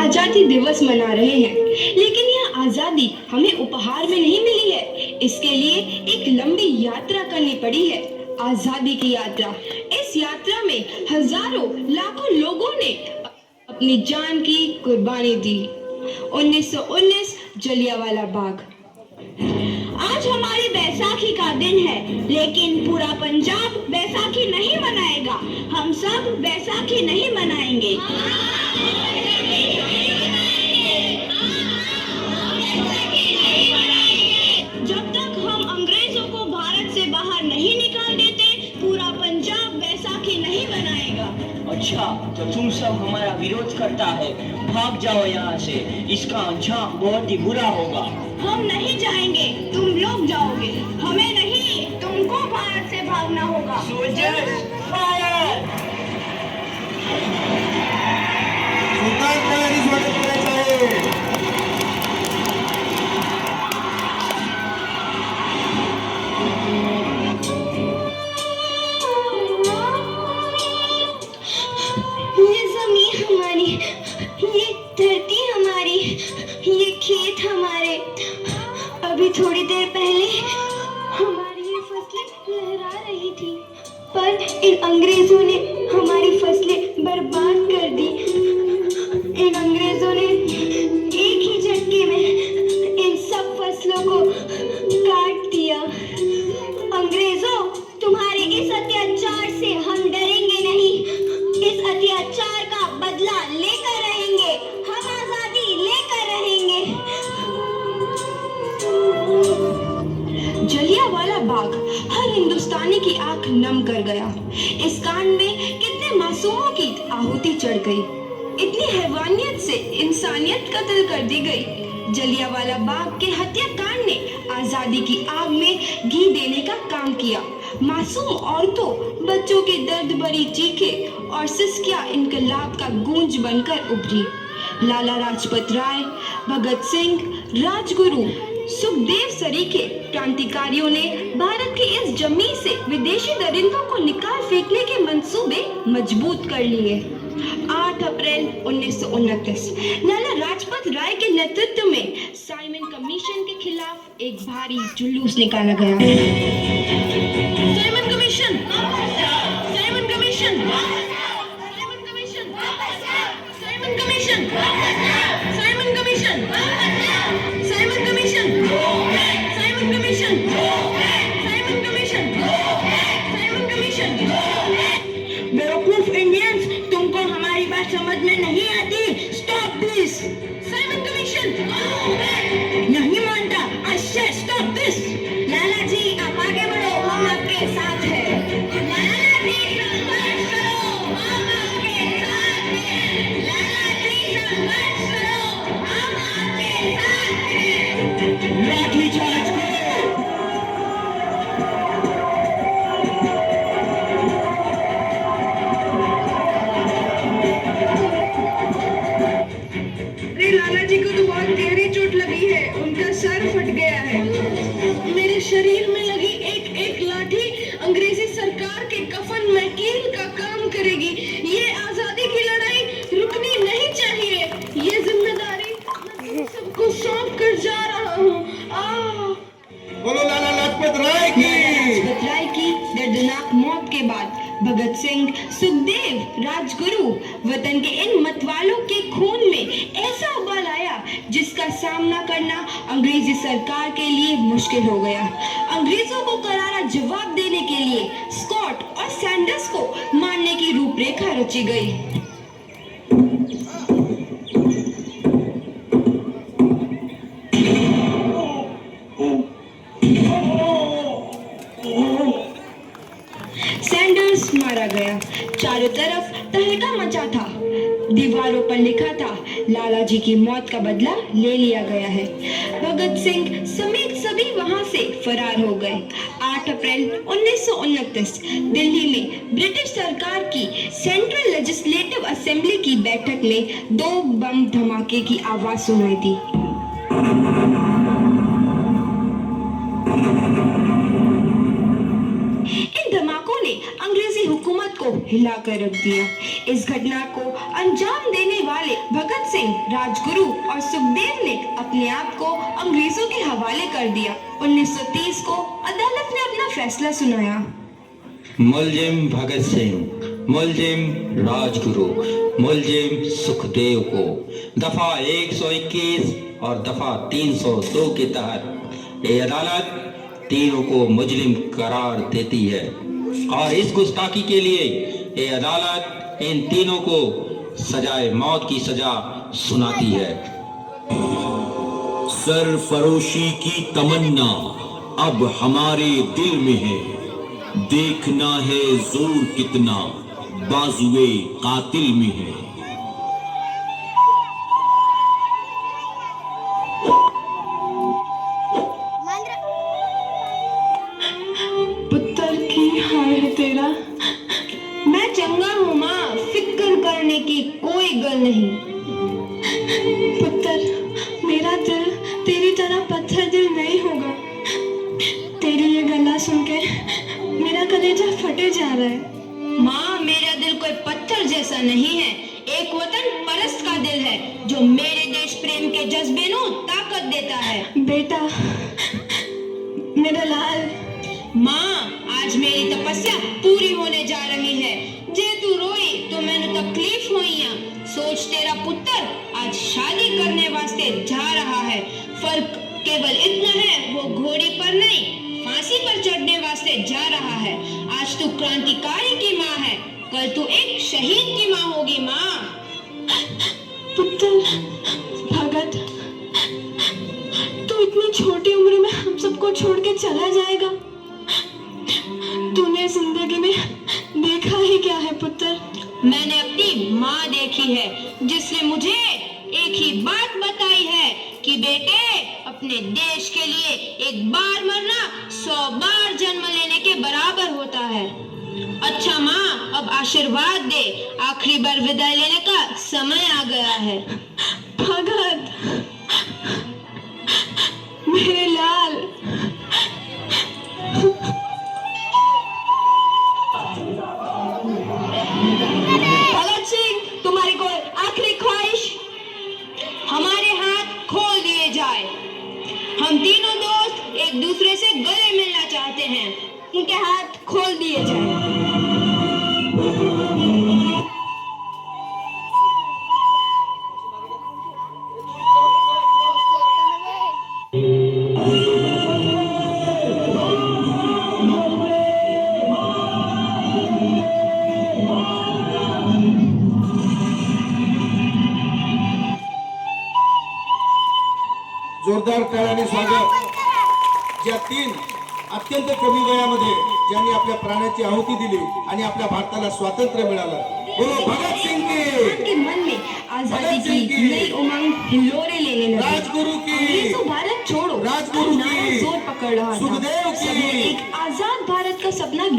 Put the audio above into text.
आजादी दिवस मना रहे हैं, लेकिन यह आजादी हमें उपहार में नहीं मिली है। इसके लिए एक लंबी यात्रा करनी पड़ी है, आजादी की यात्रा। इस यात्रा में हजारों लाखों लोगों ने अपनी जान की कुर्बानी दी। 1919 जलियांवाला बाग। आज हमारी बैसाखी का दिन है, लेकिन पूरा पंजाब बैसाखी नहीं मनाएगा। हम सब बैसाखी नहीं मनाएंगे। जब तक हम अंग्रेजों को भारत से बाहर नहीं निकाल देते, पूरा पंजाब बैसाखी नहीं मनाएगा। अच्छा, तो तुम सब हमारा विरोध करता है, भाग जाओ यहाँ से। इसका अंजाम बहुत ही बुरा होगा। हम नहीं जाएंगे, तुम लोग जाओगे। हमें नहीं, तुमको भारत से भागना होगा। Soldiers, fire! सुल्तान तैयारी स्वागत करना चाहिए। ये जमीन हमारी, ये धरती हमारी, ये खेत हमारे। अभी थोड़ी देर पहले हमारी ये फसलें लहरा रही थी, पर इन अंग्रेजों ने हमारी फसलें बर्बाद कर दी। इन अंग्रेजों ने एक ही झटके में इन सब फसलों को काट दिया। अंग्रेजों, तुम्हारे इस अत्याचार से हम डरेंगे नहीं। इस अत्याचार का बदला लेकर रहेंगे। हम आजादी लेकर रहेंगे। जलियांवाला बाग हर हिंदुस्तानी की आंख नम कर गया। इस कांड में कितने मासूमों की आहुति चढ़ गई, इतनी हैवानियत से इंसानियत कत्ल कर दी गई। जलियांवाला बाग के हत्याकांड ने आजादी की आग में घी देने का काम किया। मासूम औरतों, बच्चों की दर्द भरी चीखें और सिसकियां इनकलाब का गूंज बनकर उभरी। लाला लाजपत राय, भगत सिंह, राजगुरु, सुखदेव सरीखे क्रांतिकारियों ने भारत की इस जमीन से विदेशी दरिंदों को निकाल फेंकने के मंसूबे मजबूत कर लिए। 8 अप्रैल 1929 लाला लाजपत राय के नेतृत्व में साइमन कमीशन के खिलाफ एक भारी जुलूस निकाला गया। Simon commission, Simon commission, Simon commission, Simon commission, Simon commission, Simon commission, Simon commission, Simon commission, Simon commission. बेवकूफ इंडियंस, तुमको हमारी बात समझ में नहीं आती। Stop this. साइमन कमीशन नहीं मानता। आई से स्टॉप दिस। लाला जी, आप आगे बढ़ो, हम आपके साथ हैं। लाला जी, संघर्ष करो, हम आपके साथ हैं। लाला जी, संघर्ष करो, हम आपके साथ हैं। लाठी चार्ज करो। अरे लाला जी को तो बहुत गहरी चोट लगी है, उनका सर फट गया है। मेरे शरीर में लगी एक एक लाठी अंग्रेजी सरकार के कफन में कील का काम करेगी। ये आजादी की लड़ाई रुकनी नहीं चाहिए। ये जिम्मेदारी मैं सबको सौंप कर जा रहा हूँ। बोलो लाला लाजपत राय की। लाजपत राय की दर्दनाक मौत के बाद भगत सिंह, सुखदेव, राजगुरु, वतन के इन मतवालों के खून में ऐसा उबाल आया जिसका सामना करना अंग्रेजी सरकार के लिए मुश्किल हो गया। अंग्रेजों को करारा जवाब देने के लिए स्कॉट और सैंडर्स को मारने की रूपरेखा रची गई। सैंडर्स मारा गया। चारों तरफ तहलका मचा था। दीवारों पर लिखा था, लाला जी की मौत का बदला ले लिया गया है। भगत सिंह समेत सभी वहां से फरार हो गए। 8 अप्रैल 1929 दिल्ली में ब्रिटिश सरकार की सेंट्रल लेजिस्लेटिव असेंबली की बैठक में 2 बम धमाके की आवाज सुनाई दी। इन धमाकों ने अंग्रेजी हुकूमत को हिलाकर रख दिया। इस घटना को अंजाम देने वाले भगत सिंह, राजगुरु और सुखदेव ने अपने आप को अंग्रेजों के हवाले कर दिया। 1930 को अदालत ने अपना फैसला सुनाया। मुलजिम भगत सिंह, मुलजिम राजगुरु, मुलजिम सुखदेव को दफा 121 और दफा 302 के तहत ये अदालत तीनों को मुजरिम करार देती है और इस गुस्ताखी के लिए ये अदालत इन तीनों को सजाए मौत की सजा सुनाती है। सरफरोशी की तमन्ना अब हमारे दिल में है, देखना है जोर कितना बाजुए कातिल में है। पुत्र की हाल है तेरा। मैं चंगा हूँ माँ, फिक्र करने की कोई गल नहीं। पुत्र, मेरा दिल तेरी तरह पत्थर दिल नहीं होगा। तेरी ये गला सुन के मेरा कलेजा फटे जा रहा है। माँ, मेरा दिल कोई पत्थर जैसा नहीं है, एक वतन परस्त का दिल है जो मेरे देश प्रेम के जज्बे को ताकत देता है। बेटा, मेरा लाल। माँ, आज मेरी तपस्या पूरी होने जा रही है। जे तू रोई तो मैंने तकलीफ हुई। सोच, तेरा पुत्र आज शादी करने वास्ते जा रहा है। फर्क केवल इतना है, वो घोड़ी पर नहीं फांसी पर चढ़ने वास्ते जा रहा है। आज तू क्रांतिकारी की माँ है, कल तू एक शहीद की माँ होगी। माँ। पुत्र भगत, तू इतनी छोटी उम्र में हम सबको छोड़ के चला जाएगा। तूने जिंदगी में देखा ही क्या है पुत्र? मैंने अपनी माँ देखी है, जिसने मुझे एक ही बात बताई है कि बेटे, अपने देश के लिए एक बार मरना 100 बार जन्म लेने के बराबर होता है। अच्छा माँ, अब आशीर्वाद दे, आखिरी बार विदाई लेने का समय आ गया है। भगत, मेरे लाल। भगत सिंह, तुम्हारी कोई आखिरी ख्वाहिश? हमारे हाथ खोल दिए जाए। हम तीनों दोस्त एक दूसरे से गले मिलना चाहते हैं, उनके हाथ खोल दिए जाए। जोरदार टाळ्याने स्वागत ज्या 3 अत्यंत कमी वयामध्ये ज्यांनी आपल्या प्राणाची आहुती दिली आणि आपल्या भारताला स्वातंत्र्य मिळालं। बोलो भगत सिंह की। के मन में आजादी की नई उमंग हिलोरे लेने लगी। राजगुरु की। अंग्रेजों भारत छोड़ो राजगुरु का नारा की। जोर पकड़ रहा था। सुखदेव की। सबने एक आजाद भारत का सपना